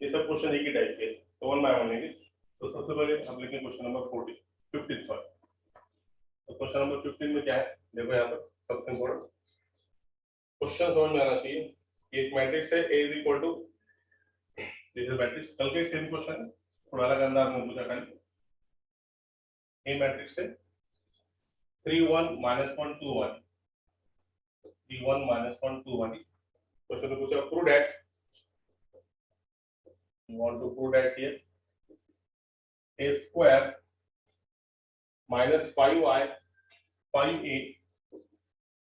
ये सब क्वेश्चन एक ही टाइप के, तो वन बाय वन लेंगे। तो सबसे पहले हम लिखेंगे क्वेश्चन नंबर 15 सॉरी। तो क्वेश्चन नंबर 15 में क्या है, देखो यहाँ पर सबसे इम्पोर्टेंट क्वेश्चन समझ में आना चाहिए। एक मैट्रिक्स है A is equal to, this is matrix, कल के सेम क्वेश्चन है, थोड़ा अलग अंदाज में पूछा खाली। A मैट्रिक्स है 3 1 -1 2 1, 3 1 -1 2 1। क्वेश्चन में पूछा prove that, you want to prove that here A square minus 5i 5a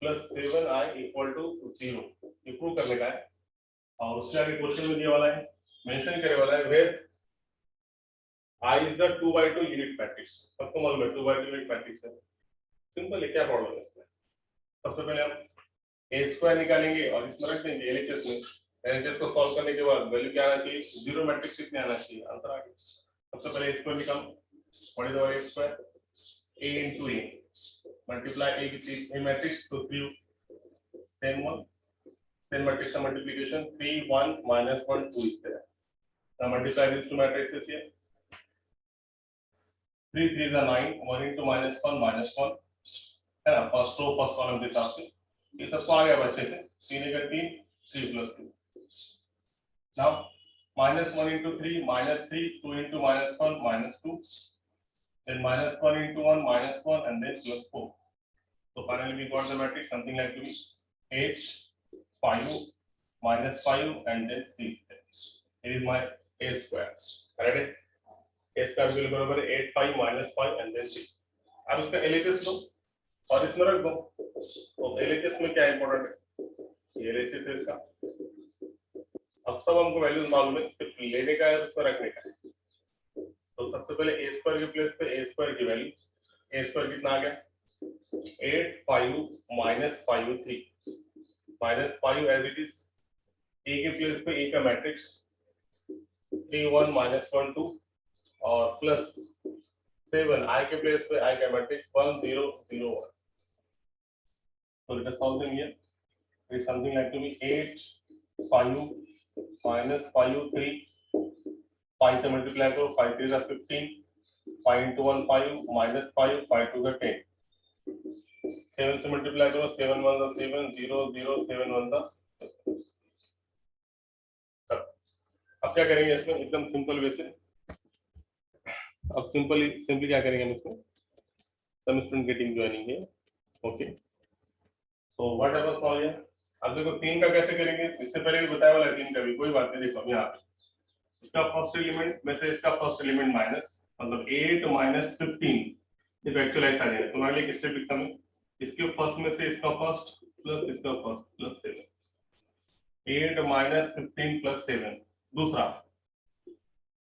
plus 7i equal to 0, ये प्रूव करने का है। और उससे आगे क्वेश्चन में दिया वाला है, मेंशन करे वाला है where I is the 2/2 unit matrix. सबको मालूम है 2/2 यूनिट मैट्रिक्स है, सिंपल है, क्या प्रॉब्लम है इसमें। सबसे पहले हम a स्क्वायर निकालेंगे और इसमें रख देंगे LHS में। LHS को सॉल्व करने के बाद वैल्यू क्या आना चाहिए, जीरो मैट्रिक्स कितने आना चाहिए, आंसर आ गया। सबसे पहले a स्क्वायर निकालो, what is our a square, a into a multiply a with a matrix, so 3 10 1, 10 matrix का multiplication 3 1 minus 1 2 is there. Now multiply these two matrices here, 3 3 is 9, 1 into -1 है ना, फर्स्ट रो फर्स्ट कॉलम के हिसाब से ये सब आ गया बच्चे से, 3 का 3 3 plus 2। now -1 into 3 -3, 2 into -1 -2, then -1 into 1 -1, and then +4. So finally we got the matrix something like to be 8 5 -5 and then 3 steps. Here is my a square, correct? a square will बराबर है 8 5 -5 and then 3। अब इसका LHS लो और इसमें रख दो। तो LHS में क्या इंपॉर्टेंट है, ये LHS है इसका। अब सब हमको वैल्यूज मालूम है, सिर्फ लेने का है उसको रखने का है। तो सबसे पहले a स्क्वायर के प्लेस पे a स्क्वायर की वैल्यू, a स्क्वायर कितना आ गया 8 5 -5 3 -5 एज इट इज, a के प्लेस पे a का मैट्रिक्स 3 1 -1 2 और प्लस 7 i के प्लेस पे i का matrix 1 0 0 1। so let us solve them here. It is something like to be 8 5 -5 3, 5 से मल्टीप्लाई करो, 5 3 का 15, 5 into 1 5 -5, 5 2 का 10, 7 से मल्टीप्लाई करो, 7 1 का 7 0 0 7 1 का। अब क्या करेंगे इसमें एकदम सिंपल वे से, अब सिंपली क्या करेंगे हम इसमें, सम स्टूडेंट गेटिंग जॉइनिंग है, okay. So what happens now here, अब देखो 3 का कैसे करेंगे, इससे पहले भी बताया वाला है 3 का भी, कोई बात नहीं। देखो यहाँ पे इसका फर्स्ट एलिमेंट में से इसका फर्स्ट एलिमेंट माइनस, मतलब 8 -15, ये एक्चुअलाइज आ जाएगा। तुम्हारे लिए एक स्टेप लिखता हूं, इसके फर्स्ट में से इसका फर्स्ट प्लस इसका फर्स्ट प्लस 7, 8 -15 प्लस 7। दूसरा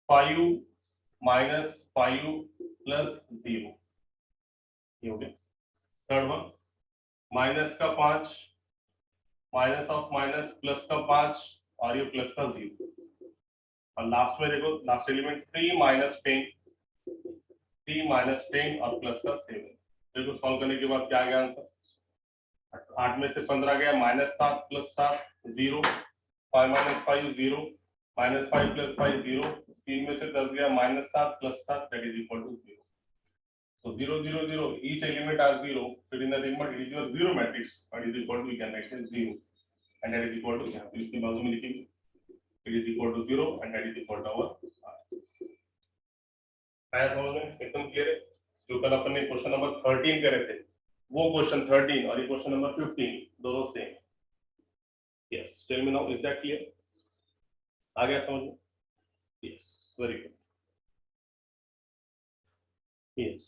5 -5 प्लस 0, ये हो गया। थर्ड वन माइनस का 5 माइनस ऑफ माइनस प्लस का 5 और ये प्लस का 0। और लास्ट में देखो लास्ट एलिमेंट 3 -10 और प्लस का 7। देखो सॉल्व करने के बाद क्या आ गया आंसर, 8 में से 15 गया, -7 प्लस 7 0, 5 -5 0, -5 प्लस 5 0, 3 में से 10 गया, -7 plus 7 that is equal to 0। So 0 0 0, each element are 0, so in the ring it is your zero matrix, and is equal to, we can write as 0, and that is equal to, यहाँ पे इसके बाजू में लिखेंगे, it is equal to 0 and that is equal to our आया समझ में, एकदम क्लियर है। जो कल अपन ने क्वेश्चन नंबर 13 करे थे, वो क्वेश्चन 13 और ये क्वेश्चन नंबर 15 दोनों same. Yes, tell me now, is that clear, आ गया समझ में? Yes, very good. Yes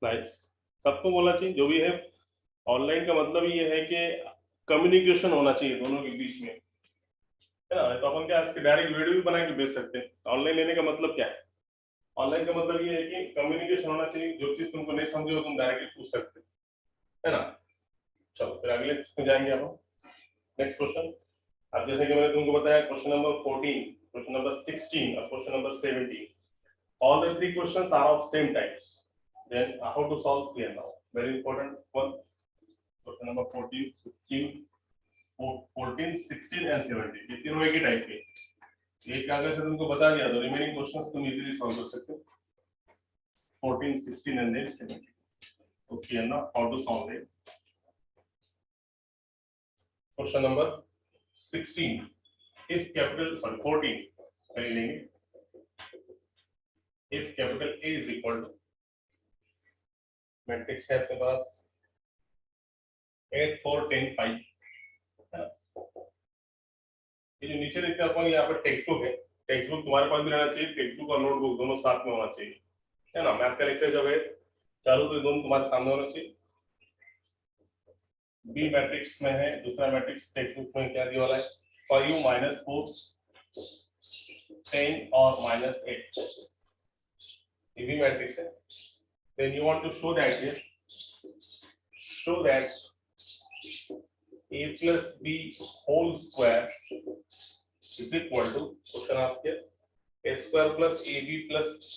nice, सबको बोलना चाहिए जो भी है। ऑनलाइन का मतलब ये है कि कम्युनिकेशन होना चाहिए दोनों के बीच में, है ना। तो अपन क्या इसके डायरेक्ट वीडियो भी बना के भेज सकते हैं। ऑनलाइन लेने का मतलब क्या है, ऑनलाइन का मतलब ये है कि कम्युनिकेशन होना चाहिए, जो चीज तुमको नहीं समझे हो तुम डायरेक्टली पूछ सकते है ना। चलो फिर अगले में जाएंगे हम, नेक्स्ट क्वेश्चन। अब जैसे कि मैंने तुमको बताया क्वेश्चन नंबर 14, क्वेश्चन नंबर 16 और question number 17, all the three questions are of same types. Then how to solve here now, very important one. Question number 14 16 16 and 17, ये तीनों एक ही टाइप के। एक अगर से तुमको बता दिया तो रिमेनिंग क्वेश्चंस तुम इजीली सॉल्व कर सकते हो 14 16 and then 17 okay now how to solve it question number 16 if capital 14 पहले लेंगे if capital A is equal to matrix है आपके पास 8 4 10 5 ये जो नीचे देखते हैं अपन यहाँ पर टेक्स्ट बुक है टेक्स्ट बुक तुम्हारे पास भी रहना चाहिए टेक्स्ट बुक और नोटबुक दोनों साथ में होना चाहिए है ना मैथ का लेक्चर जब है चालू तो दोनों तुम्हारे सामने होना चाहिए बी मैट्रिक्स में है दूसरा मैट्रिक्स टेक्स्ट बुक में क्या दिया वाला है 5 -4 10 और -8 ये भी मैट्रिक्स है then you want to show that here show that a plus b whole square is equal to question asked here a square plus ab plus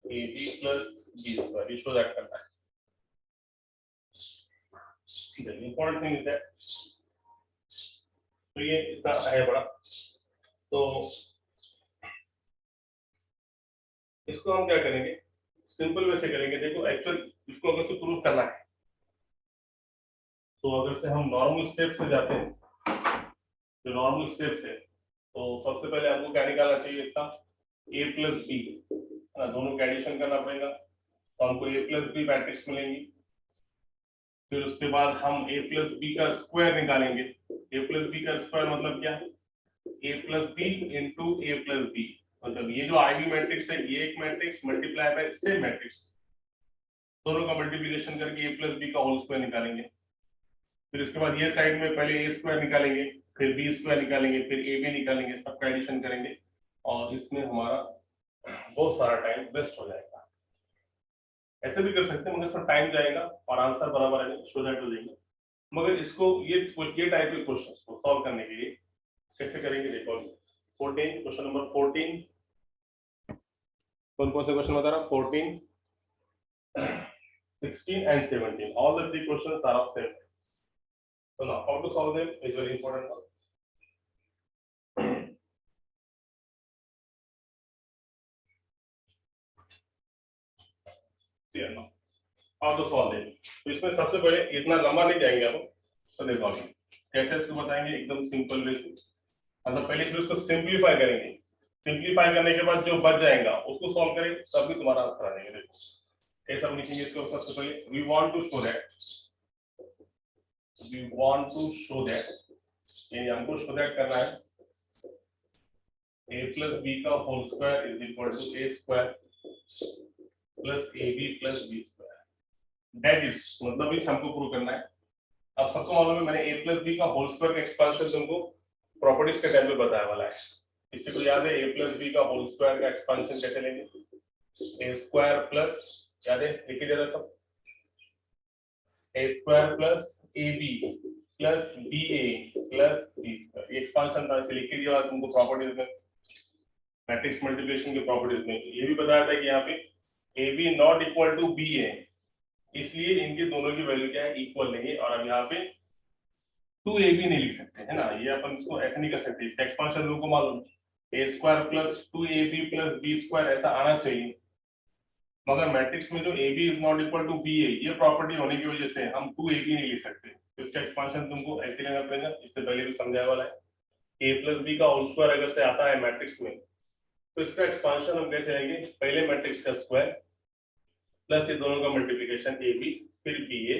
ab plus b square you show that करना है the important thing is that तो ये इतना है बड़ा तो इसको हम क्या करेंगे सिंपल वे से करेंगे देखो एक्चुअल इसको अगर से प्रूव करना है तो अगर से हम नॉर्मल स्टेप से जाते हैं जो नॉर्मल स्टेप से तो सबसे पहले हमको क्या निकालना चाहिए इसका a प्लस बी है ना दोनों का एडिशन करना पड़ेगा तो हमको a प्लस बी मैट्रिक्स मिलेंगी फिर उसके बाद हम a प्लस बी का स्क्वायर निकालेंगे a प्लस बी का स्क्वायर मतलब क्या a plus B into a plus B मतलब ये जो आईवी मैट्रिक्स है ये एक matrix multiply by same matrix दोनों का मल्टीप्लिकेशन करके a प्लस बी का होल स्क्वायर निकालेंगे फिर उसके बाद ये साइड में पहले a स्क्वायर निकालेंगे फिर b स्क्वायर निकालेंगे फिर ab निकालेंगे सबका एडिशन करेंगे और इसमें हमारा बहुत सारा टाइम वेस्ट हो जाएगा ऐसे भी कर सकते हैं मगर इसमें टाइम जाएगा और आंसर बराबर आएगा शो दैट हो जाएगा मगर इसको ये टाइप के क्वेश्चंस को सॉल्व करने के लिए कैसे करेंगे देखो 14 क्वेश्चन नंबर 14 कौन से क्वेश्चन बता रहा 14 16 and 17 all the three questions are of same so now how to solve them is very important now clear now how to solve them तो इसमें सबसे पहले इतना लंबा नहीं जाएंगे हम तो देखो अभी कैसे इसको बताएंगे एकदम सिंपल वे से मतलब पहले फिर उसको सिंपलीफाई करेंगे सिंपलीफाई करने के बाद जो बच जाएगा उसको सॉल्व करेंगे तब भी तुम्हारा आंसर आ जाएगा देखो कैसे हम लिखेंगे इसको सबसे पहले we want to show that यानी हमको शो दैट करना है a plus b का whole square is equal to a square plus ab plus b square that is मतलब इस हमको प्रूव करना है अब सबको मालूम है मैंने a प्लस b का होल स्क्वायर का एक्सपेंशन तुमको प्रॉपर्टीज के टाइम पे बताया वाला है इसी को याद है a प्लस b का होल स्क्वायर का एक्सपेंशन कैसे लेंगे a स्क्वायर प्लस याद है लिखिए जरा सब a square plus ab plus ba plus b square ये एक्सपेंशन था इसे लिख के दिया तुमको प्रॉपर्टीज में मैट्रिक्स मल्टीप्लिकेशन के प्रॉपर्टीज में ये भी बताया था कि यहाँ पे ab not equal to ba इसलिए इनके दोनों की वैल्यू क्या है इक्वल नहीं है और अब यहाँ पे 2ab नहीं लिख सकते है ना ये अपन इसको ऐसे नहीं कर सकते इसका एक्सपेंशन लोगों को मालूम a square plus 2ab plus b square ऐसा आना चाहिए मगर मैट्रिक्स में जो ab is not equal to ba ये प्रॉपर्टी होने की वजह से हम 2ab नहीं लिख सकते तो इसका एक्सपेंशन तुमको ऐसे लेना पड़ेगा इससे पहले भी समझाया वाला है a प्लस b का होल स्क्वायर अगर से आता है मैट्रिक्स में तो इसका एक्सपेंशन हम कैसे लेंगे पहले मैट्रिक्स का स्क्वायर प्लस ये दोनों का मल्टीप्लिकेशन ab फिर ba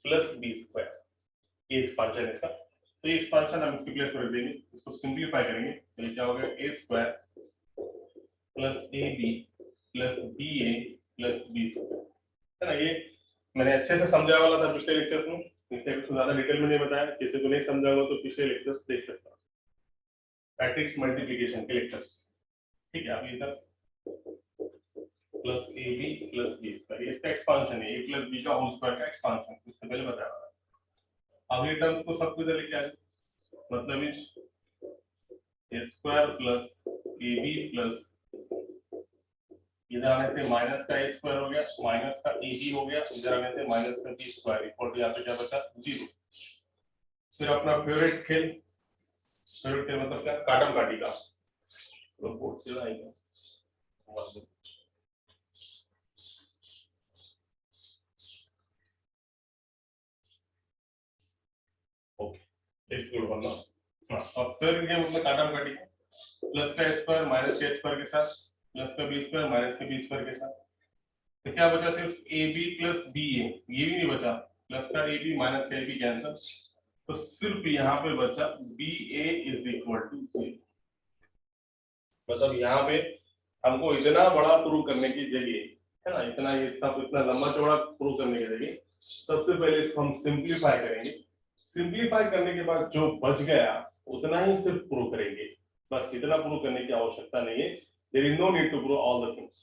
प्लस b स्क्वायर ये एक्सपेंशन है इसका तो ये एक्सपेंशन हम इसकी प्लेस पर रख देंगे इसको सिंपलीफाई करेंगे तो ये क्या हो गया a square plus ab plus ba plus b square है ना ये मैंने अच्छे से समझाया वाला था पिछले लेक्चर्स में इससे कुछ ज्यादा डिटेल में नहीं बताया किसी को नहीं समझाऊंगा तो पिछले लेक्चर्स देख सकता हूं मैट्रिक्स मल्टीप्लिकेशन के लेक्चर्स ठीक है अभी इधर plus ab plus b square इसका एक्सपेंशन है a प्लस b का होल स्क्वायर का एक्सपेंशन इससे पहले बताया था अगले टर्म्स को सब कुछ लिख आए मतलब is a square plus ab plus इधर आने से माइनस का a स्क्वायर हो गया माइनस का ab हो गया इधर आने से माइनस का b स्क्वायर इक्वल टू यहाँ पे क्या बचा 0 फिर अपना फेवरेट खेल स्क्वायर रूट मतलब क्या, काटम काटी का, तो बोर्ड से आएगा ओके इस गुड बनना। हाँ अब फिर ये मतलब काटम काटी का प्लस का स्क्वायर माइनस के स्क्वायर के साथ प्लस का बी स्क्वायर माइनस के बी स्क्वायर के साथ, तो क्या बचा सिर्फ ए बी प्लस बी ए, ये भी नहीं बचा, प्लस का ए बी माइनस का ए बी कैंसिल, तो सिर्फ यहाँ पे बचा B A is equal to 0। मतलब यहाँ पे हमको इतना बड़ा प्रूव करने की जगह है ना, इतना ये सब इतना लंबा चौड़ा प्रूव करने की जगह सबसे पहले इसको हम सिंप्लीफाई करेंगे, सिंप्लीफाई करने के बाद जो बच गया उतना ही सिर्फ प्रूव करेंगे, बस इतना प्रूव करने की आवश्यकता नहीं है। There is no need to prove all the things,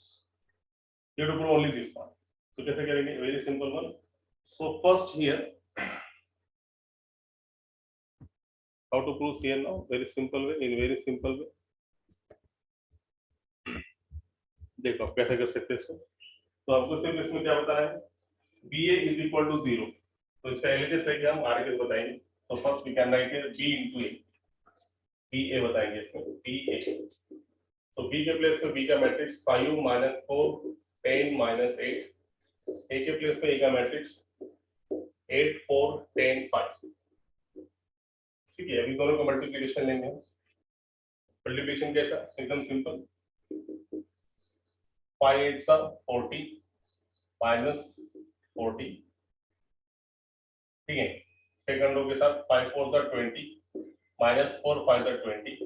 you to prove only this one. तो कैसे करेंगे, very simple one. So first here how to prove here now, very simple way, in very simple way। देखो आप कैसे कर सकते हैं इसको, तो आपको सिर्फ इसमें क्या बताना है, B A is equal to 0, तो इसका एलएचएस है क्या हम आगे बताएंगे। तो first we can write here b into a, b a बताएंगे इसमें बी ए, तो बी के प्लेस में बी का मैट्रिक्स 5 -4 10 -8, ए के प्लेस में ए का मैट्रिक्स 8 4 10 5। ठीक है, अभी दोनों का मल्टीप्लिकेशन लेंगे। मल्टीप्लिकेशन कैसा, एकदम सिंपल, 5 8 40 माइनस 40, ठीक है। सेकंड रो के साथ 5 4 20 minus 4 5 20,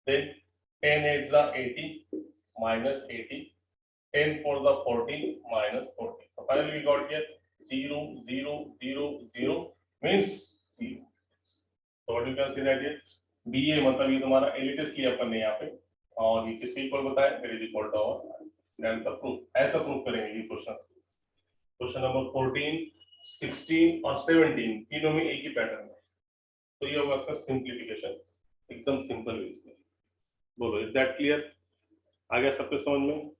then 10 8 80 minus 80, 10 4 40 minus 40। So finally we got here 0 0 0 0 means 0। So what you can see that here BA मतलब ये तुम्हारा एलिटिस लिया अपन ने यहाँ पे, और ये किसके इक्वल बताया, मेरे इक्वल टू और देन द प्रूफ। ऐसा प्रूफ करेंगे ये क्वेश्चन नंबर 14 16 और 17 तीनों में एक ही पैटर्न है, तो ये होगा इसका सिंप्लीफिकेशन, एकदम सिंपल वे से। बोलो इज दैट क्लियर, आ गया सबके समझ में?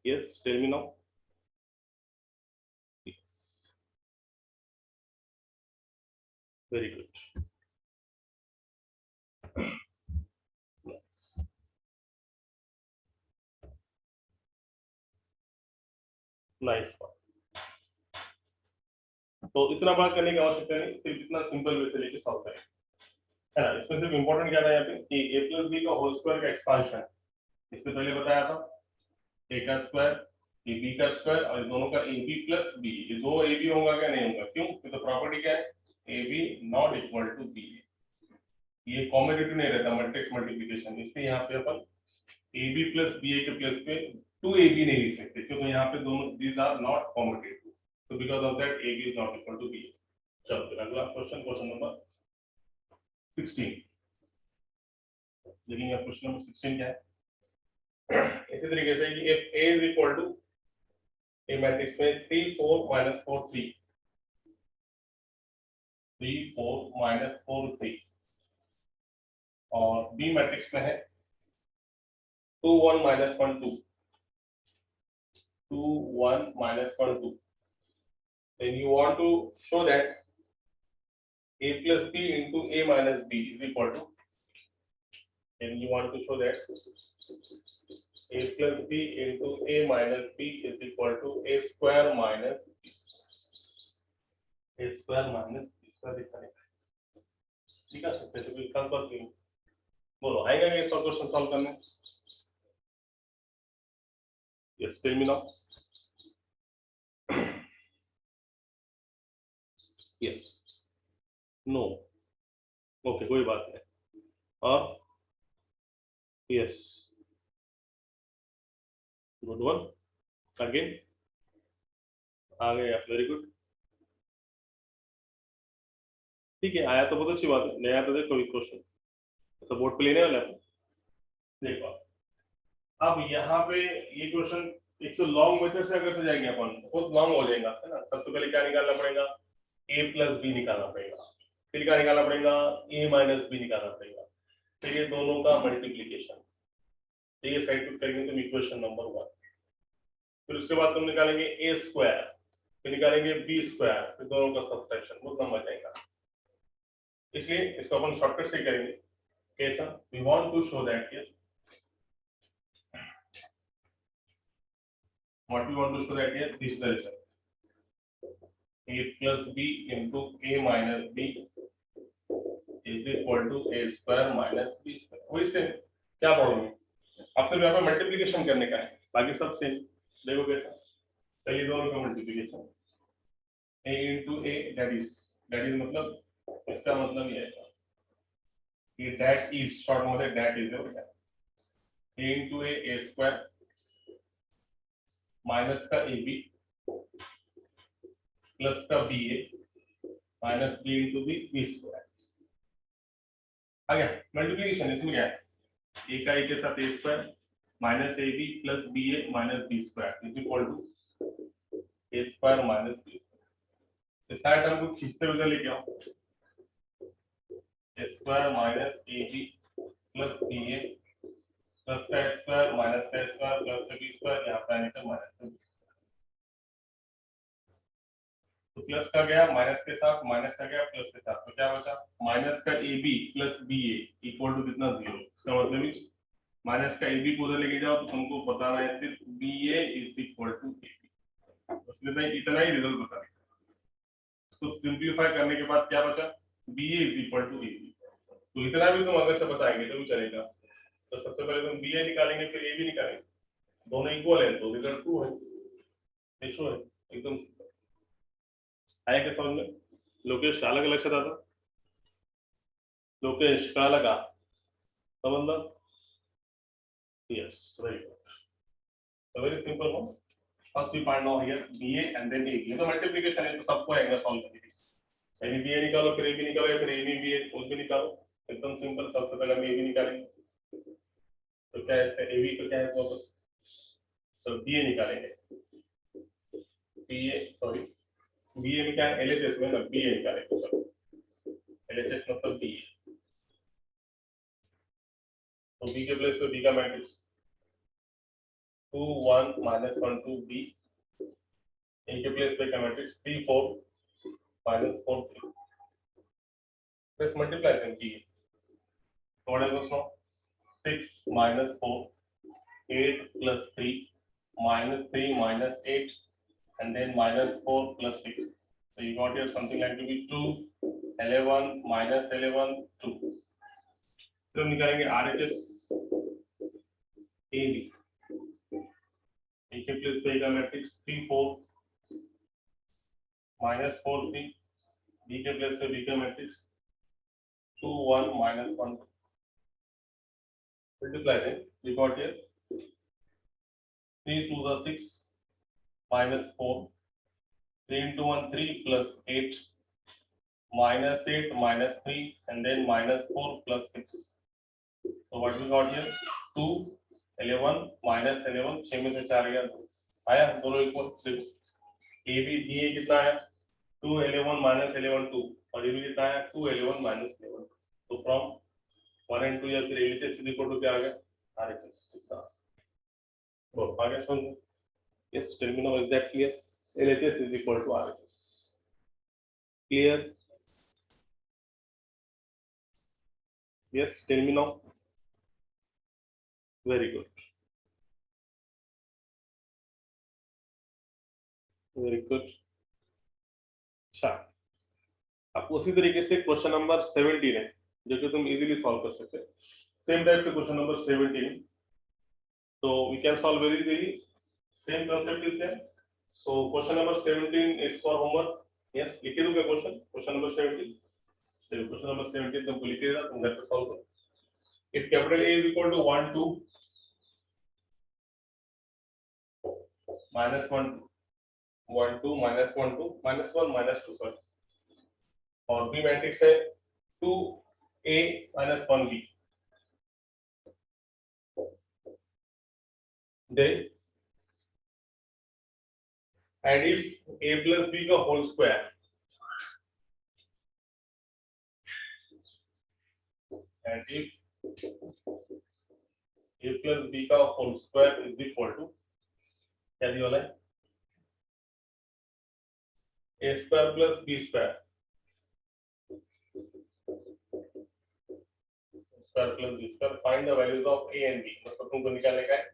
Yes tell me now. Very good, nice. तो इतना बात करने की आवश्यकता नहीं, सिर्फ इतना सिंपल वे से लेके सॉल्व करें, है ना। इसमें सिर्फ इंपॉर्टेंट क्या था यहाँ पे कि a प्लस बी का होल स्क्वायर का एक्सपांशन, इससे पहले बताया था a का स्क्वायर ये b का स्क्वायर और दोनों का ab प्लस b, ये दो ab होगा क्या, नहीं होगा, क्यों, तो प्रॉपर्टी क्या है, ab not equal to b, ये कॉम्बिनेटिव नहीं रहता मैट्रिक्स मल्टीप्लिकेशन, इसलिए यहाँ पे अपन ab प्लस ba के प्लेस पे 2ab नहीं लिख सकते, क्योंकि यहाँ पे दोनों दीज आर नॉट कॉम्बिनेटिव, तो because of that ab is not equal to b। चलो फिर अगला क्वेश्चन, क्वेश्चन नंबर 16 देखेंगे। क्वेश्चन नंबर 16 क्या है, इसी तरीके से कि if a is equal to a matrix में 3 4 -4 3 3 4 -4 3 और b मैट्रिक्स में है 2 1 -1 2 2 1 -1 2, then you want to show that a plus b into a minus b is equal to, and you want to show that a plus b into a minus b is equal to a square minus b, a square minus b square लिखा है, ठीक है। Specific कल पर क्यों बोलो, आएगा ये सब क्वेश्चन सॉल्व करने? Yes tell me now. Yes no okay कोई बात नहीं, और यस गुड वन अगेन आ गए आप, वेरी गुड, ठीक है आया तो बहुत अच्छी बात है, नया तो देखो क्वेश्चन तो बोर्ड पे लेने वाला है। देखो अब यहाँ पे ये क्वेश्चन एक तो लॉन्ग मेथड से अगर से जाएंगे अपन बहुत लॉन्ग हो जाएगा, है ना। सबसे पहले क्या निकालना पड़ेगा, a प्लस बी निकालना पड़ेगा, फिर क्या निकालना पड़ेगा, a माइनस बी निकालना पड़ेगा, फिर ये दोनों का मल्टीप्लीकेशन, ये साइड करेंगे तुम इक्वेशन नंबर 1, फिर उसके बाद तुम निकालेंगे a स्क्वायर, फिर निकालेंगे b स्क्वायर, फिर दोनों का सब्ट्रैक्शन, बहुत लंबा जाएगा। इसलिए इसको अपन शॉर्टकट से करेंगे। कैसा? We want to show that here, what we want to show that here, this result a plus b into a minus b is equal to a square minus b square। वही same, क्या problem है? अब सिर्फ यहाँ पे multiplication करने का है, बाकी सब सेम। देखो कैसा, चलिए दोनों का multiplication, a into a, that is मतलब, इसका मतलब ये है कि that is शॉर्ट में that is है बेटा, a into a square minus का ab प्लस का ba minus b into b square. आ गया मल्टीप्लिकेशन। इसमें क्या है, a का a के साथ a square minus ab plus ba minus b square is equal to a square minus b square. इस सारे टर्म को खींचते हुए लेके आओ, a square minus ab plus ba plus का स्क्वायर माइनस का स्क्वायर प्लस का b स्क्वायर, यहाँ पे आने का माइनस का। तो प्लस का गया माइनस के साथ, माइनस का गया प्लस के साथ, तो क्या बचा, माइनस का ab plus ba equal to कितना, 0। इसका मतलब माइनस का ab को उधर लेके जाओ तो तुमको बताना है सिर्फ ba is equal to ab, बस इतना ही रिजल्ट बता देगा। इसको सिंपलीफाई करने के बाद क्या बचा, ba is equal to ab। तो इतना भी तुम अगर से बताएंगे तो भी चलेगा। तो सबसे पहले तुम ba निकालेंगे फिर ab निकालेंगे, दोनों इक्वल है तो रिजल्ट ट्रू है, ट्रू है एकदम। आया क्या समझ में? लोकेश अलग लक्षात आता, लोकेश कळालं का, समजलं? Yes, very good. तो वेरी सिंपल हो, first we find out here ba and then ab। ये तो मल्टीप्लिकेशन है तो सबको आएगा सॉल्व करने। पहले ba निकालो फिर ab निकालो फिर ab ba उसको निकालो, एकदम सिंपल। सबसे पहले हम ab निकालेंगे, तो क्या है इसका ab तो क्या है, तो ba निकालेंगे, ba सॉरी ba में क्या है, LHS में ना ba निकालेंगे, LHS मतलब ba। तो b के प्लेस पे b का मैट्रिक्स 2 1 -1 2 b, a के प्लेस पे का मैट्रिक्स 3 4 -4 3। प्लस मल्टीप्लाई कीजिए, तो what is this now, 6 -4 8 + 3 -3 -8 and then -4 + 6, so you got here something like to be 2 11 -11 2। तो निकालेंगे RHS AB, A के प्लेस पे का मैट्रिक्स 3 4 -4 3, B के प्लेस पे B का matrix 2 1 -1 2। multiply it, we got here 3 2 the 6 -4, 3 into 1 3 plus 8 -8 -3 and then -4 plus 6। So what we got here 2 11 -11, 6 में से 4 गया, आया दोनों equal. A B D A कितना है, 2 11 -11 2, और ये भी कितना है 2 11 -11। तो फ्रॉम 1 and 2 या फिर LHS इज इक्वल टू क्या आ गया, RHS। वो आ गया समझ? Yes, tell me now, is that clear? LHS is equal to RHS, clear? Yes, tell me now. Very good, very good। अच्छा, अब उसी तरीके से क्वेश्चन नंबर 17 है जो कि तुम इजीली सॉल्व कर सकते हो। सेम टाइप से क्वेश्चन नंबर 17, तो we can solve very easily, same concept is there. So question number 17 is for homework. Yes, लिख दो क्या क्वेश्चन नंबर 17। चलिए क्वेश्चन नंबर 17 तुमको लिख देना, तुम घर पे सॉल्व करो। If capital A is equal to 1 2 -1 1 2 -1 2 -1 -2 sorry, और B मैट्रिक्स है 2A -1 B, then and if A plus B का whole square and if A plus B का whole square is equal to क्या दिया वाला है, A square plus B square, square plus B square, find the values of A and B. मतलब तुमको निकालने का है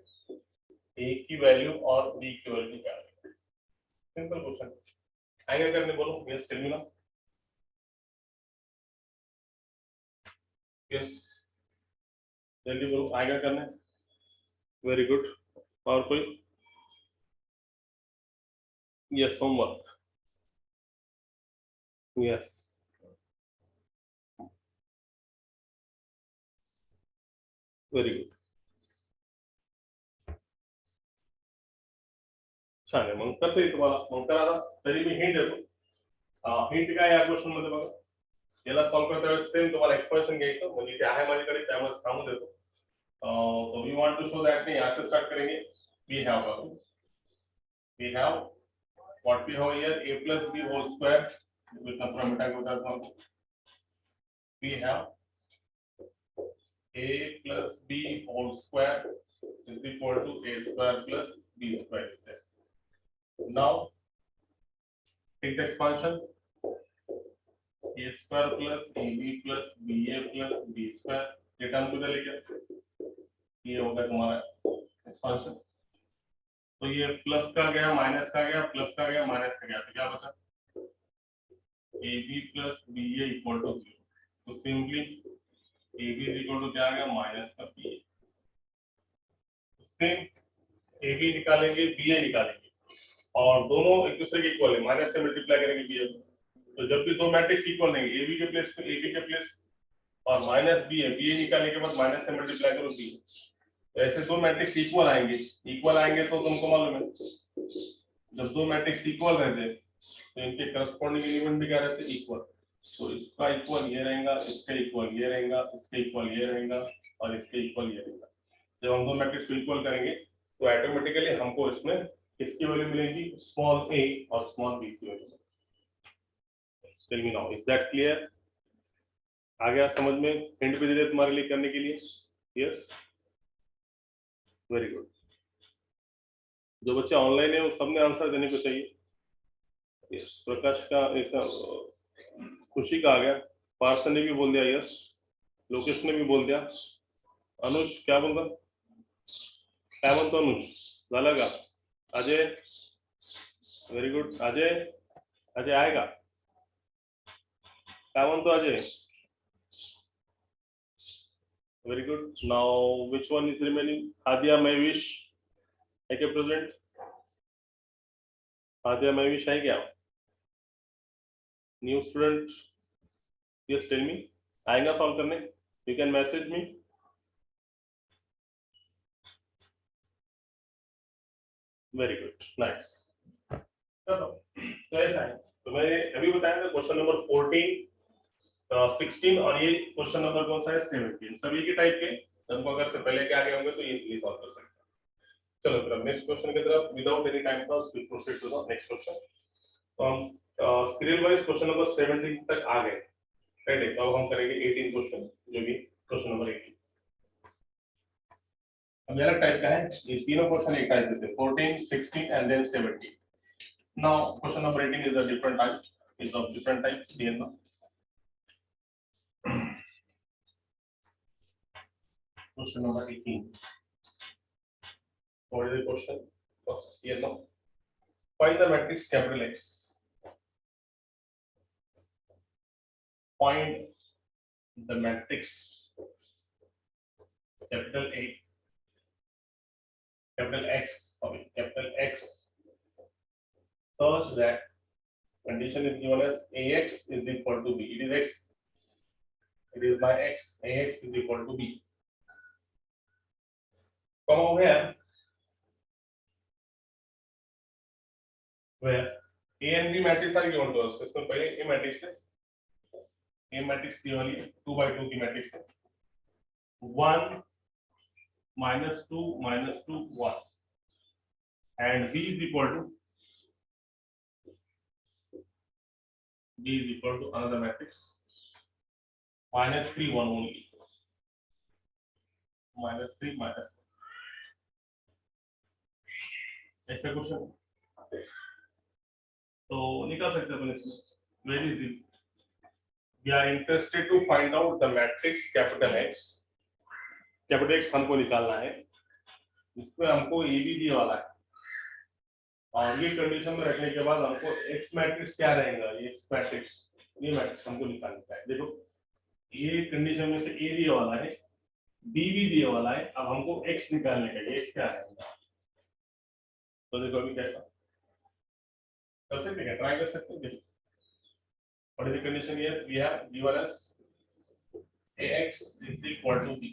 ए की वैल्यू और बी की वैल्यू निकालनी है। Simple question. आएगा करने बोलो, yes tell me now. Yes जल्दी बोलो, आएगा करने। Very good. और कोई? Yes homework. Yes very good. छान आहे. मग करता तुम्हाला, मग करा आता. तरी मी हिंट देतो. हिंट काय या क्वेश्चन मध्ये बघा, याला सॉल्व करता वेळेस सेम तुम्हाला एक्सप्रेशन घ्यायचं, म्हणजे ते आहे माझ्याकडे त्यामुळे सांगून देतो. तो we want to show that नहीं, यहाँ से स्टार्ट करेंगे. We have what we have here a plus b whole square with the parameter को बताता हूँ. We have a plus b whole square is equal to a square plus b square is there. Now take the expansion. A square plus ab plus ba plus b square, ये term को लेकर ये होगा तुम्हारा expansion. तो ये plus का गया, माइनस का गया, प्लस का गया, माइनस का गया, तो क्या बचा? ab plus ba equal to 0. तो simply ab is equal to क्या आ गया? माइनस का ba. सेम ab निकालेंगे, ba निकालेंगे, और दोनों एक दूसरे के इक्वल है, माइनस से मल्टीप्लाई करेंगे ba को. तो जब भी दो मैट्रिक्स इक्वल रहेंगे, ab के प्लेस पे ab के प्लेस और माइनस b है, ba निकालने के बाद माइनस से मल्टीप्लाई करो b. तो ऐसे दो मैट्रिक्स इक्वल आएंगे तो तुमको मालूम है जब दो मैट्रिक्स इक्वल रहते तो इनके करस्पॉन्डिंग एलिमेंट भी क्या रहते? इक्वल. तो इसका इक्वल ये रहेगा, इसका इक्वल ये रहेगा, इसके इक्वल ये रहेगा और इसके इक्वल ये रहेगा. जब हम दो मैट्रिक्स को इक्वल करेंगे तो ऑटोमेटिकली हमको इसमें किसकी वैल्यू मिलेगी? स्मॉल a और स्मॉल b की value. Tell me now, is that clear? आ गया समझ में? हिंट भी दे दे तुम्हारे लिए करने के लिए. Yes very good. जो बच्चा ऑनलाइन है वो सबने आंसर देने को चाहिए. यस प्रकाश का, इसका खुशी का आ गया, पार्थ ने भी बोल दिया, यस लोकेश ने भी बोल दिया. अनुज क्या बोल रहा? क्या बोलतो अनुज? झालं का? Ajay very good. अजय आएगा? क्या बोलतो Ajay? Very good. Now which one is remaining? Adiya Mahvish है क्या प्रेजेंट? आदिया महविश है क्या? New student? Yes tell me. आएगा सॉल्व करने? You can message me. Very good nice. चलो तो ऐसा है, तो मैंने अभी बताया था क्वेश्चन नंबर 14, 16 और ये क्वेश्चन नंबर कौन सा है? 17. सभी के टाइप के तुमको अगर से पहले के आगे होंगे तो ये सॉल्व कर सकते हैं. चलो फिर नेक्स्ट क्वेश्चन की तरफ without any time pass we proceed to the next question. तो हम स्क्रीन वाइज क्वेश्चन नंबर 17 तक आ गए, राइट है. तो अब हम करेंगे 18 क्वेश्चन, जो कि क्वेश्चन नंबर 18 अब अलग टाइप का है. ये तीनों क्वेश्चन एक टाइप के थे, 14, 16 and then 17. Now question number 18 is a different type, is of different type. See now question number 18. What is the question? First here now. Find the matrix capital X. Find the matrix capital A, capital X, sorry, capital X, such that condition is given as AX is equal to B. It is X. It is my X. AX is equal to B. Come over here. Where A and B matrix are given to us. इसमें पहले A matrix है. A matrix की वाली 2 by 2 की matrix है. 1 minus 2 minus 2 1 and B is equal to another matrix minus 3 1 only. minus 3 minus ऐसा question तो निकाल सकते हैं अपन इसमें. Very easy. We are interested to find out the matrix capital X capital x हमको निकालना है, इसमें हमको ए बी दिया वाला है, और ये कंडीशन में रखने के बाद हमको एक्स मैट्रिक्स क्या रहेगा, ये एक्स मैट्रिक्स, ये मैट्रिक्स हमको निकालना है। देखो ये कंडीशन में से ए दिया वाला है, बी भी दिया वाला है, अब हमको एक्स निकालने का, ये एक्स क्या रहेगा। तो देखो अभी कैसा कर सकते हैं, ट्राई कर सकते हैं। देखो what is the condition here, we have given us ax is equal to b,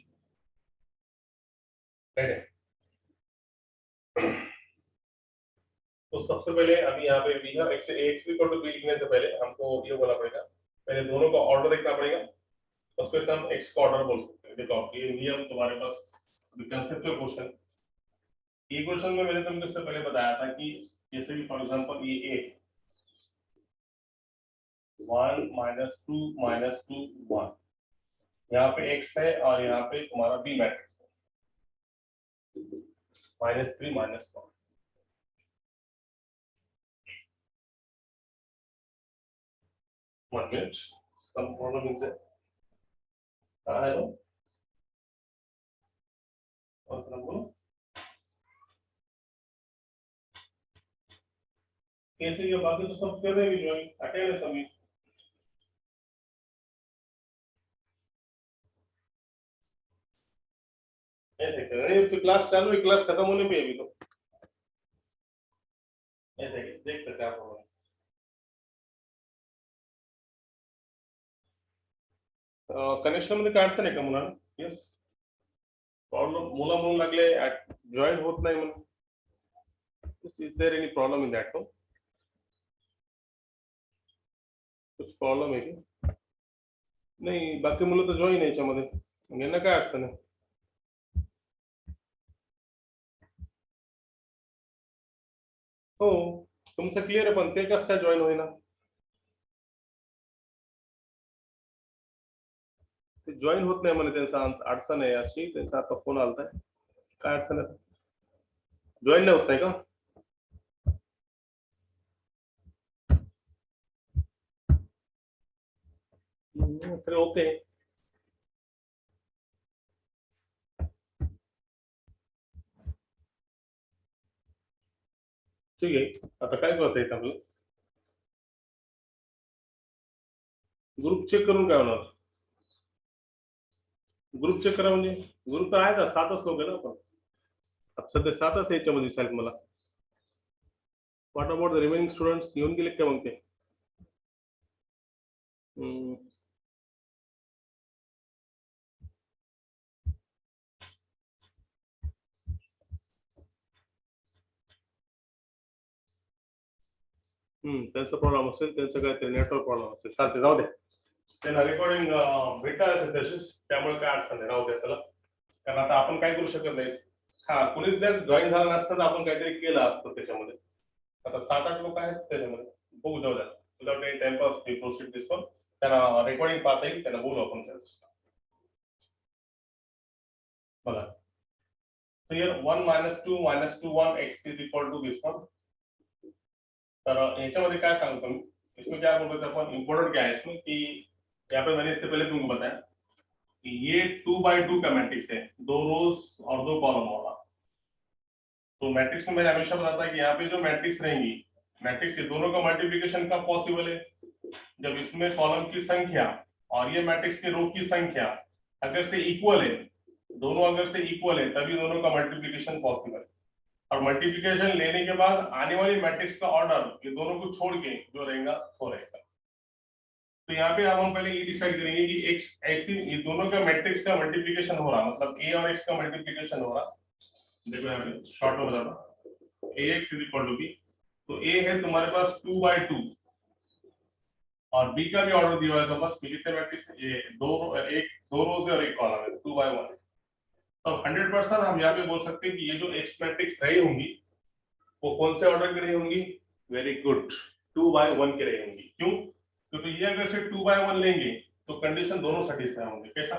right है। तो सबसे पहले अभी यहाँ पे we have x equal to b लिखने से पहले हमको ये बोलना पड़ेगा, पहले दोनों का ऑर्डर देखना पड़ेगा, उसके साथ हम x का ऑर्डर बोल सकते हैं। देखो ये नियम तुम्हारे पास कंसेप्चुअल क्वेश्चन, ये क्वेश्चन में मैंने तुमको इससे पहले बताया था कि जैसे भी फॉर एग्जांपल ये a 1 -2 -2 1, यहाँ पे x है और यहाँ पे तुम्हारा b मैट्रिक्स है -3 -1। One minute, some problem is there. Hello. और बोलो कैसे, ये बाकी तो सब कर रहे हैं, ज्वाइन अटेंड है सभी। ऐसे कर रहे हैं, तो क्लास चालू है, क्लास खत्म होने पे अभी तो ऐसे देख सकते हैं आप। कनेक्शन मध्ये काय अडचण आहे का मुलांना? यस, प्रॉब्लेम मुला म्हणून लागले जॉईन होत नाही म्हणून, is there any problem in that? कुछ प्रॉब्लम आहे की नाही? बाकी मुलं तर जॉईन आहे याच्यामध्ये, यांना काय अडचण आहे? हो तुमचं क्लिअर आहे, पण ते कसं काय जॉईन होईना? ते जॉईन होत नाही म्हणे, त्यांचा अडचण आहे अशी, त्यांचा आता फोन आलता, काय अडचण आहे? जॉईन नाही होत नाही का? तर ओके, ठीक आहे. आता काय करता येतं आपलं, ग्रुप चेक करून काय होणार? ग्रुप चेक करा म्हणजे ग्रुप तर आहे का, 7च लोक आहे ना आपण, आता सध्या 7च याच्यामध्ये दिसायला मला. What about the remaining students, येऊन गेले का मग ते? त्यांचा प्रॉब्लेम असेल, त्यांचं काहीतरी नेटवर्क प्रॉब्लेम असेल, चालते जाऊ दे, त्यांना रेकॉर्डिंग भेटणार असेल तशीच, त्यामुळे काय अडचण नाही, राहू दे त्याला. कारण आता आपण काय करू शकत नाही, हा कोणीच जर जॉईन झाला नसतं तर आपण काहीतरी केलं असतं त्याच्यामध्ये. आता 7-8 लोक आहेत त्याच्यामध्ये, बघू जाऊ द्या, without any time pass we proceed this one. त्यांना रेकॉर्डिंग पाहता येईल, त्यांना बोलू आपण त्याचं. बघा so here 1 -2 -2 1 x is equal to this one. तर याच्यामध्ये काय सांगतो मी, इसमें क्या बोलते हैं अपन, इम्पोर्टेंट क्या है इसमें कि यहाँ पे मैंने इससे पहले तुमको बताया कि ये 2x2 का मैट्रिक्स है, 2 रोज और 2 कॉलम होगा। तो मैट्रिक्स में मैंने हमेशा बताता है कि यहाँ पे जो मैट्रिक्स रहेंगी, मैट्रिक्स ये दोनों का मल्टीप्लिकेशन कब पॉसिबल है, जब इसमें कॉलम की संख्या और ये मैट्रिक्स के रो की संख्या अगर से इक्वल है, दोनों अगर से इक्वल है तभी दोनों का मल्टीप्लिकेशन पॉसिबल है। और मल्टीप्लिकेशन लेने के बाद आने वाली मैट्रिक्स का ऑर्डर ये दोनों को छोड़ के जो रहेगा वो रहेगा। तो यहाँ पे अब हम पहले ये डिसाइड करेंगे कि x ऐसी ये दोनों का मैट्रिक्स का मल्टीप्लिकेशन हो रहा, मतलब a और x का मल्टीप्लिकेशन हो रहा। देखो यहाँ पे शॉर्ट में बता दो, ax is equal to b, तो a है तुम्हारे पास 2/2 और b का भी ऑर्डर दिया है, तो बस कितने मैट्रिक्स, ये दो रोज और एक कॉलम है, 2/1। तो 100% हम यहाँ पे बोल सकते हैं कि ये जो x मैट्रिक्स रही होंगी वो कौन से ऑर्डर की रही होंगी? वेरी गुड, 2/1 की रही होंगी। क्यों? क्योंकि ये अगर से 2/1 लेंगे तो कंडीशन दोनों सेटिस्फाई होंगे। कैसा?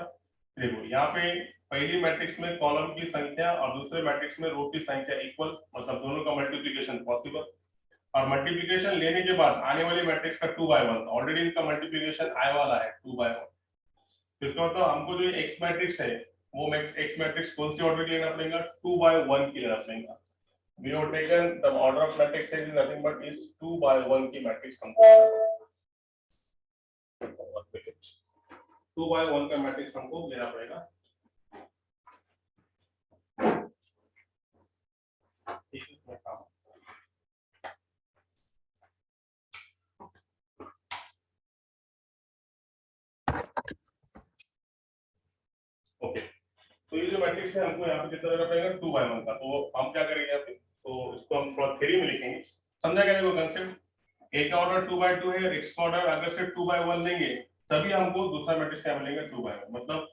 देखो यहाँ पे पहली मैट्रिक्स में कॉलम की संख्या और दूसरे मैट्रिक्स में रो की संख्या इक्वल, मतलब दोनों का मल्टीप्लिकेशन पॉसिबल, और मल्टीप्लिकेशन लेने के बाद आने वाली मैट्रिक्स का 2/1, ऑलरेडी इनका मल्टीप्लिकेशन आए वाला है 2/1। इसका मतलब हमको जो x मैट्रिक्स है वो एक्स मैट्रिक्स कौन सी ऑर्डर की लेना पड़ेगा, 2/1 की लेना पड़ेगा। We have taken the order of matrix is nothing but is 2/1 की मैट्रिक्स हमको 2/1 का मैट्रिक्स हमको लेना पड़ेगा। ठीक है, इसमें काम ओके। तो ये जो मैट्रिक्स है हमको यहाँ पे कितना लेना पड़ेगा, 2/1 का। तो हम क्या करेंगे यहाँ पे, तो इसको हम थोड़ा थ्योरी में लिखेंगे, समझा क्या वो कंसेप्ट। ए का ऑर्डर 2/2 है, एक्स का ऑर्डर अगर से 2/1 लेंगे तभी हमको दूसरा मैट्रिक्स क्या मिलेगा, 2/1। मतलब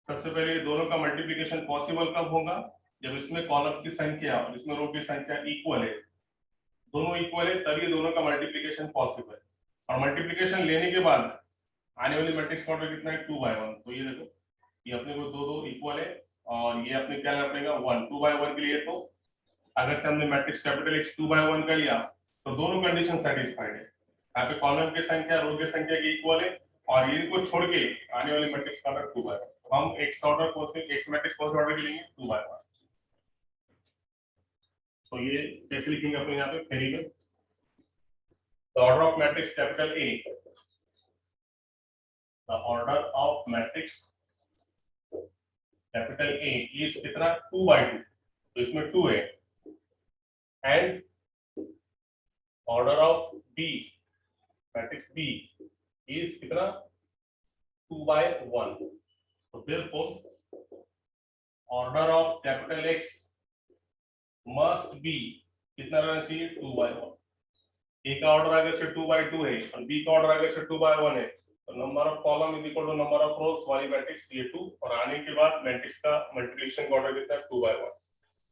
सबसे पहले दोनों का मल्टीप्लिकेशन पॉसिबल कब होगा, जब इसमें कॉलम की संख्या और इसमें रो की संख्या इक्वल है, दोनों इक्वल है तभी दोनों का मल्टीप्लिकेशन पॉसिबल है। और मल्टीप्लिकेशन लेने के बाद आने वाली मैट्रिक्स का ऑर्डर कितना है, 2/1। तो ये देखो, ये अपने को दो इक्वल है और ये अपने क्या लेना पड़ेगा, 1। 2/1 के लिए तो अगर से हमने मैट्रिक्स कैपिटल X 2/1 का लिया तो दोनों कंडीशन सेटिस्फाइड है। यहाँ पे कॉलम की संख्या रो की संख्या के इक्वल है और इनको छोड़ के आने वाली मैट्रिक्स का ऑर्डर 2/1। तो हम एक्स ऑर्डर कौन से, एक्स मैट्रिक्स कौन से ऑर्डर के लेंगे, 2/1। तो ये कैसे लिखेंगे अपने यहाँ पे थ्योरी में, the order of matrix capital A, the order of matrix capital A is कितना, 2/2। तो इसमें 2 है। And order of B, matrix B is कितना, 2/1। तो therefore order of capital X must be कितना रहना चाहिए, 2/1। ए का ऑर्डर अगर से 2/2 है और बी का ऑर्डर अगर से 2/1 है तो number of column is equal to number of rows वाली मैट्रिक्स ये 2 और आने के बाद मैट्रिक्स का मल्टीप्लिकेशन का ऑर्डर कितना है, 2/1।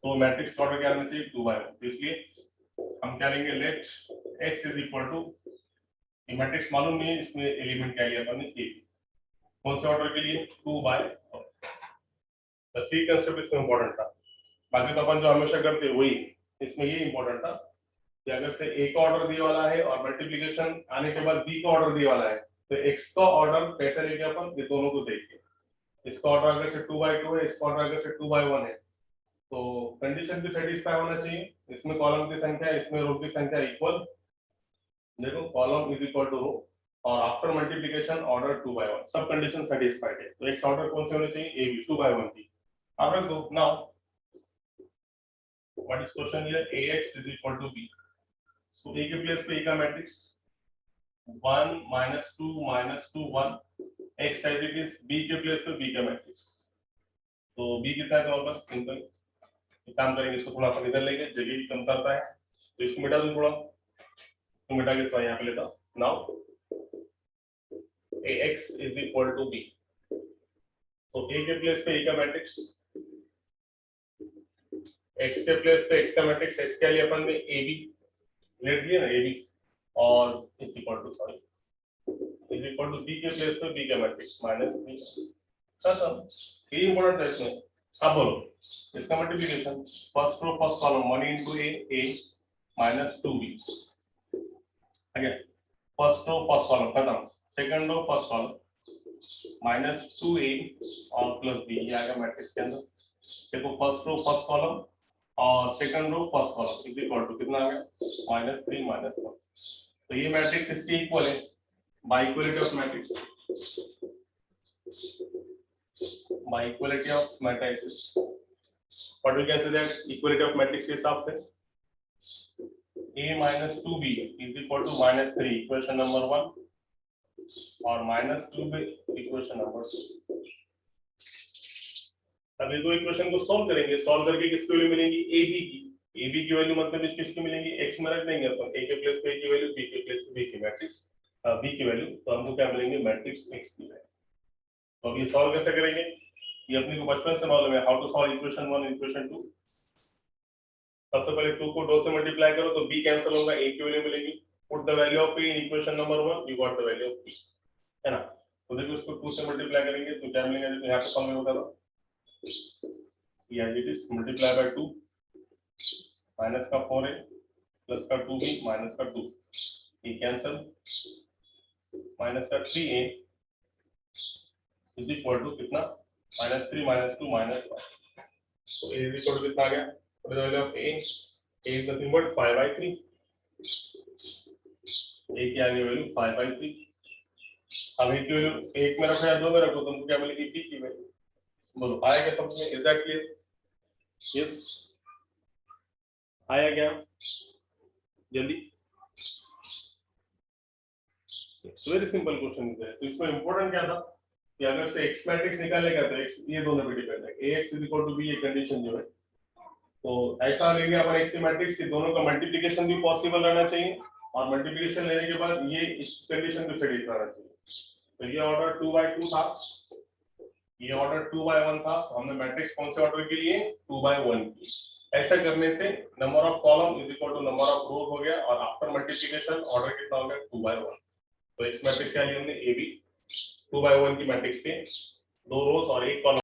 तो मैट्रिक्स का ऑर्डर क्या रहना चाहिए, 2/1। तो इसलिए हम क्या लेंगे, let x is equal to, ये मैट्रिक्स मालूम नहीं है, इसमें एलिमेंट क्या लिया अपन ने, ए। कौन से ऑर्डर के लिए, 2/1। द सी कांसेप्ट इसमें इंपॉर्टेंट था, बाकी तो अपन जो हमेशा करते हैं वही, इसमें ये इंपॉर्टेंट था कि अगर से ए का ऑर्डर दिए वाला है और मल्टीप्लिकेशन आने के बाद बी का ऑर्डर दिए वाला है तो एक्स का ऑर्डर कैसे लेंगे अपन, ये दोनों को देख के। इसका ऑर्डर अगर से 2/2 है, इसका ऑर्डर अगर से 2/1 है तो कंडीशन भी सेटिस्फाई होना चाहिए। इसमें कॉलम की संख्या, इसमें रो की संख्या इक्वल, देखो कॉलम इज इक्वल टू रो और आफ्टर मल्टीप्लिकेशन ऑर्डर 2/1, सब कंडीशन सेटिस्फाइड है। तो एक्स ऑर्डर कौन से होने चाहिए, ए बी 2/1 की। अब रख दो। Now what is question here, ax is equal to b। So A के प्लेस पे ए का matrix 1 -2 -2 1, x as it is, b के प्लेस पे b का मैट्रिक्स। तो b कितना है, तो बस सिंपल एक काम करेंगे, इसको थोड़ा अपन इधर लेंगे, जगह की कमता है तो इसको मिटा दूं थोड़ा, तो मिटा के थोड़ा यहाँ पे लेता हूं। Now ax is equal to b। तो a के प्लेस पे a का मैट्रिक्स, x के प्लेस पे x का मैट्रिक्स, x क्या लिया अपन ने, ab लेट दिया ना, ab और is equal to, sorry, is equal to b के प्लेस पे b का मैट्रिक्स -3। खत्म, ये इंपॉर्टेंट है इसमें। अब बोलो इसका multiplication, first row first column 1 into a -2b, again first row first column खत्म, second row first column -2a और +b, ये आ गया मैट्रिक्स के अंदर। देखो फर्स्ट रो फर्स्ट कॉलम और second row first column is equal to कितना आ गया, -3 -1। तो ये मैट्रिक्स इसके इक्वल है by equality of matrix, by equality of matrix. What we can say that, equality of matrix के हिसाब से a -2b is equal to -3, equation number 1, और -2b इक्वेशन नंबर 2। अब ये दो इक्वेशन को सॉल्व करेंगे, सॉल्व करके किसकी वैल्यू मिलेंगी, ab की। ab की वैल्यू मतलब किसकी मिलेंगी, x में रख देंगे अपन, a के प्लेस पे a की वैल्यू, b के प्लेस पे b की मैट्रिक्स b की वैल्यू, तो हमको क्या मिलेंगे, मैट्रिक्स x की वैल्यू। तो अब ये सॉल्व कैसे करेंगे, ये अपने को बचपन से मालूम है, how to solve equation 1 equation 2। सबसे पहले 2 को 2 से मल्टीप्लाई करो तो b कैंसिल होगा, a की वैल्यू मिलेगी, put the value of p in equation number 1, you got the value of p, है ना। तो देखो इसको 2 से मल्टीप्लाई करेंगे तो क्या मिलेगा, देखो यहां पे सॉल्व होगा तो ये it is multiply by 2, minus का 4 है प्लस का 2b माइनस का 2, ये कैंसिल, माइनस का 3a इज इक्वल टू कितना, -3 -2 -1. So a is equal to कितना आ गया? What is the value of a? A is nothing but 5/3. a की आ गई वैल्यू 5/3. अब a की वैल्यू 1 में रखो या 2 में रखो, तुमको क्या मिलेगी? b की वैल्यू. बोलो आएगा समझ में? Is that clear? यस, आया क्या जल्दी? इट्स वेरी सिंपल क्वेश्चन है. तो इसमें इंपॉर्टेंट क्या था कि अगर से x मैट्रिक्स निकालेगा तो x ये दोनों पे डिपेंड है. ax = b ये कंडीशन जो है, तो ऐसा लेंगे अपन x मैट्रिक्स की दोनों का मल्टीप्लिकेशन भी पॉसिबल रहना चाहिए और मल्टीप्लिकेशन लेने के बाद ये इस कंडीशन को सेटिस्फाई करना चाहिए. तो ये ऑर्डर 2/2 था, ये ऑर्डर 2/1 था. तो हमने मैट्रिक्स कौन से ऑर्डर के लिए? 2/1 की. ऐसा करने से number of column = number of रोज हो गया और आफ्टर मल्टीप्लिकेशन ऑर्डर कितना हो गया? 2/1. तो x मैट्रिक्स क्या लिया हमने? AB 2/1 की मैट्रिक्स के 2 रोज और 1 कॉलम.